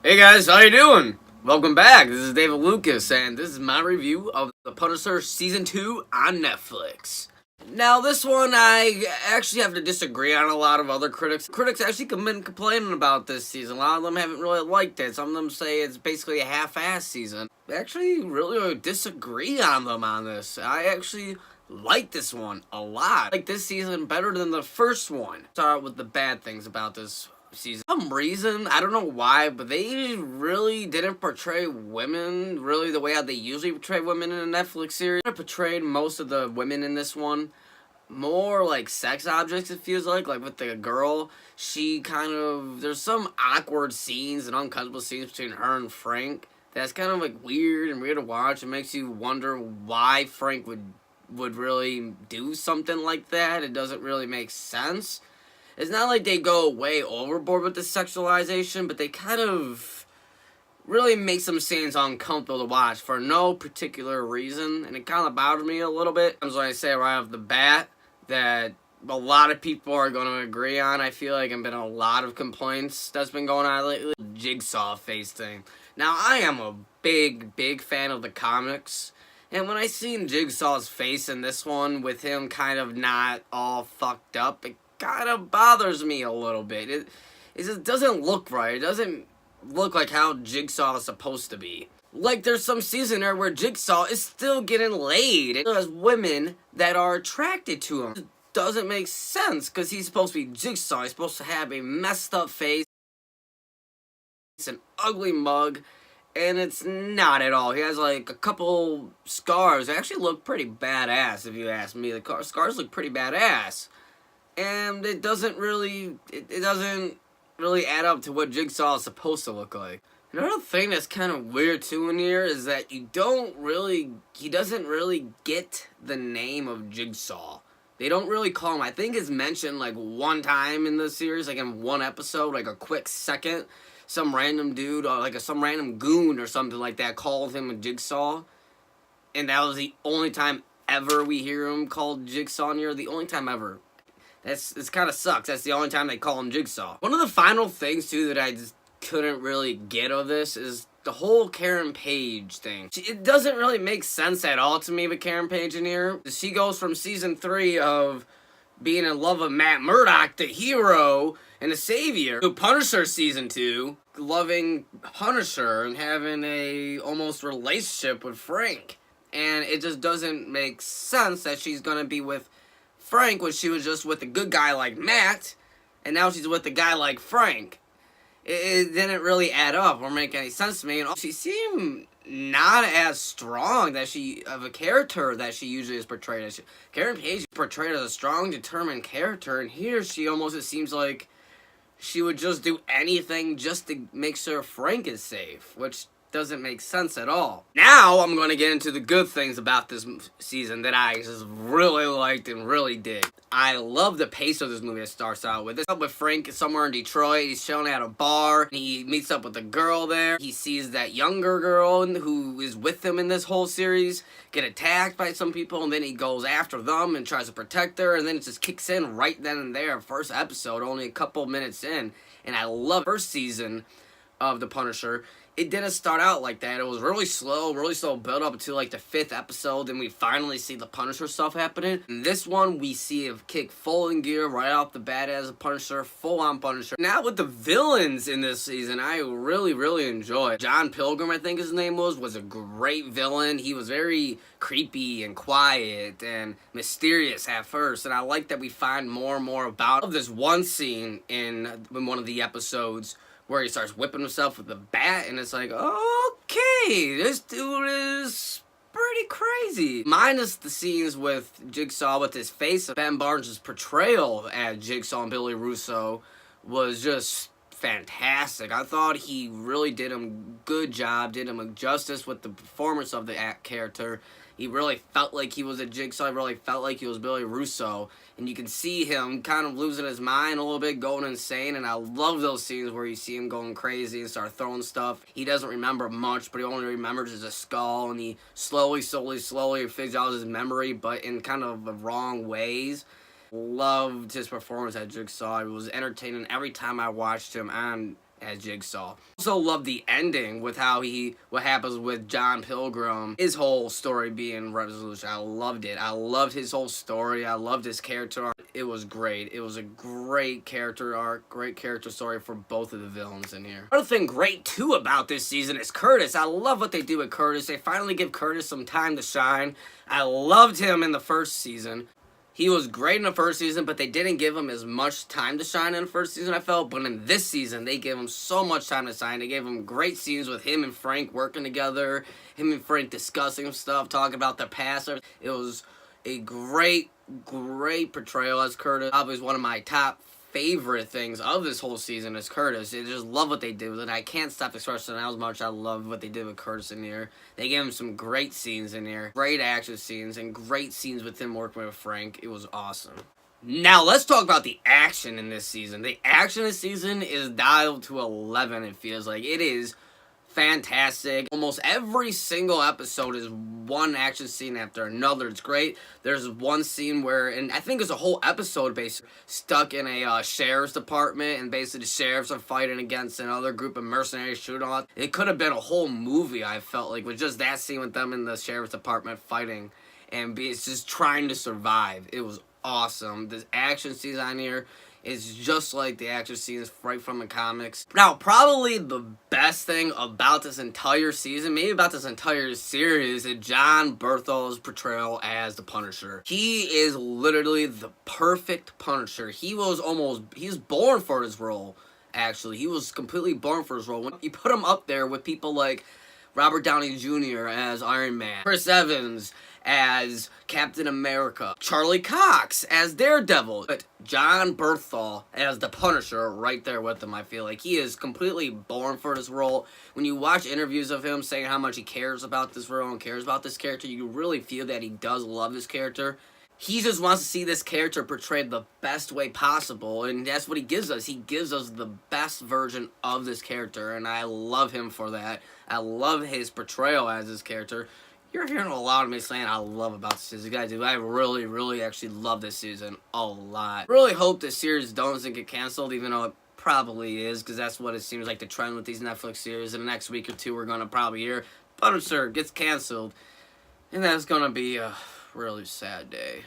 Hey guys, how you doing? Welcome back. This is David Lucas, and this is my review of The Punisher Season 2 on Netflix. Now, this one I actually have to disagree on a lot of other critics. Critics actually have been complaining about this season. A lot of them haven't really liked it. Some of them say it's basically a half-ass season. I actually really disagree on them on this. I actually like this one a lot. I like this season better than the first one. Start with the bad things about this season. For some reason, I don't know why, but they really didn't portray women really the way how they usually portray women in a Netflix series. They portrayed most of the women in this one more like sex objects, it feels like with the girl. She kind of, there's some awkward scenes and uncomfortable scenes between her and Frank that's kind of like weird to watch. It makes you wonder why Frank would really do something like that. It doesn't really make sense. It's not like they go way overboard with the sexualization, but they kind of really make some scenes uncomfortable to watch for no particular reason, and it kind of bothered me a little bit. When I say right off the bat that a lot of people are going to agree on, I feel like there's been a lot of complaints that's been going on lately. Jigsaw face thing. Now, I am a big fan of the comics, and when I seen Jigsaw's face in this one with him kind of not all fucked up, it kind of bothers me a little bit. It just doesn't look right. It doesn't look like how Jigsaw is supposed to be. Like, there's some season there where Jigsaw is still getting laid. There's women that are attracted to him. It doesn't make sense, because he's supposed to be Jigsaw. He's supposed to have a messed up face. It's an ugly mug, and it's not at all. He has, like, a couple scars. They actually look pretty badass, if you ask me. The scars look pretty badass. And it doesn't really add up to what Jigsaw is supposed to look like. Another thing that's kind of weird too in here is that he doesn't really get the name of Jigsaw. They don't really call him. I think it's mentioned like one time in the series, like in one episode, like a quick second. Some random dude or like some random goon or something like that called him a Jigsaw. And that was the only time ever we hear him called Jigsaw in here. The only time ever. It kind of sucks. That's the only time they call him Jigsaw. One of the final things, too, that I just couldn't really get of this is the whole Karen Page thing. It doesn't really make sense at all to me with Karen Page in here. She goes from season 3 of being in love with Matt Murdock, the hero and the savior, to Punisher season 2, loving Punisher and having a almost relationship with Frank. And it just doesn't make sense that she's going to be with Frank when she was just with a good guy like Matt, and now she's with a guy like Frank. It didn't really add up or make any sense to me. And she seemed not as strong of a character that she usually is portrayed as. Karen Page is portrayed as a strong, determined character, and here she almost, it seems like she would just do anything just to make sure Frank is safe, which doesn't make sense at all. Now I'm going to get into the good things about this season that I just really liked and really dig. I love the pace of this movie. It starts out with Frank somewhere in Detroit. He's chilling at a bar. He meets up with a girl there. He sees that younger girl who is with him in this whole series get attacked by some people, and then he goes after them and tries to protect her, and then it just kicks in right then and there. First episode, only a couple minutes in, and I love the first season of The Punisher. It didn't start out like that. It was really slow build up until like the 5th episode. Then we finally see the Punisher stuff happening. In this one, we see him kick full in gear right off the bat as a Punisher, full on Punisher. Now with the villains in this season, I really enjoyed. John Pilgrim, I think his name was a great villain. He was very creepy and quiet and mysterious at first. And I like that we find more and more about this one scene in one of the episodes where he starts whipping himself with the bat, and it's like, okay, this dude is pretty crazy. Minus the scenes with Jigsaw with his face, Ben Barnes' portrayal as Jigsaw and Billy Russo was just fantastic. I thought he really did him a good job, did him a justice with the performance of the character. He really felt like he was a Jigsaw. He really felt like he was Billy Russo. And you can see him kind of losing his mind a little bit, going insane. And I love those scenes where you see him going crazy and start throwing stuff. He doesn't remember much, but he only remembers his skull. And he slowly figures out his memory, but in kind of the wrong ways. Loved his performance at Jigsaw. It was entertaining every time I watched him on as Jigsaw. Also love the ending with what happens with John Pilgrim, his whole story being resolution. I loved it. I loved his whole story. I loved his character arc. It was great. It was a great character arc, great character story for both of the villains in here. Another thing great too about this season is Curtis. I love what they do with Curtis. They finally give Curtis some time to shine. I loved him in the first season. He was great in the first season, but they didn't give him as much time to shine in the first season, I felt. But in this season, they gave him so much time to shine. They gave him great scenes with him and Frank working together, him and Frank discussing stuff, talking about their past. It was a great portrayal as Curtis. Probably one of my top favorite things of this whole season is Curtis. I just love what they did with it. I can't stop expressing how much I love what they did with Curtis in here. They gave him some great scenes in here, great action scenes, and great scenes with him working with Frank. It was awesome. Now, let's talk about the action in this season. The action this season is dialed to 11, it feels like. It is fantastic. Almost every single episode is one action scene after another. It's great. There's one scene where, and I think it's a whole episode basically, stuck in a sheriff's department, and basically the sheriffs are fighting against another group of mercenaries shooting all. It could have been a whole movie, I felt like, with just that scene with them in the sheriff's department fighting and it's just trying to survive. It was awesome. The action scenes on here is just like the action scenes right from the comics. Now, probably the best thing about this entire season, maybe about this entire series, is Jon Bernthal's portrayal as the Punisher. He is literally the perfect Punisher. He's born for his role, actually. He was completely born for his role. When you put him up there with people like Robert Downey Jr. as Iron Man, Chris Evans as Captain America, Charlie Cox as Daredevil, but Jon Bernthal as the Punisher right there with him. I feel like he is completely born for this role. When you watch interviews of him saying how much he cares about this role and cares about this character, you really feel that he does love this character. He just wants to see this character portrayed the best way possible, and that's what he gives us. He gives us the best version of this character, and I love him for that. I love his portrayal as this character. You're hearing a lot of me saying I love about this season. Guys, I really actually love this season a lot. Really hope this series doesn't get canceled, even though it probably is, because that's what it seems like the trend with these Netflix series. In the next week or two, we're going to probably hear Punisher gets canceled, and that's going to be a really sad day.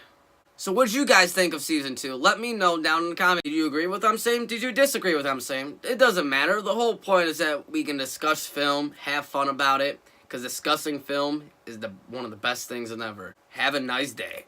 So what did you guys think of Season 2? Let me know down in the comments. Did you agree with what I'm saying? Did you disagree with what I'm saying? It doesn't matter. The whole point is that we can discuss film, have fun about it, because discussing film is one of the best things ever. Have a nice day.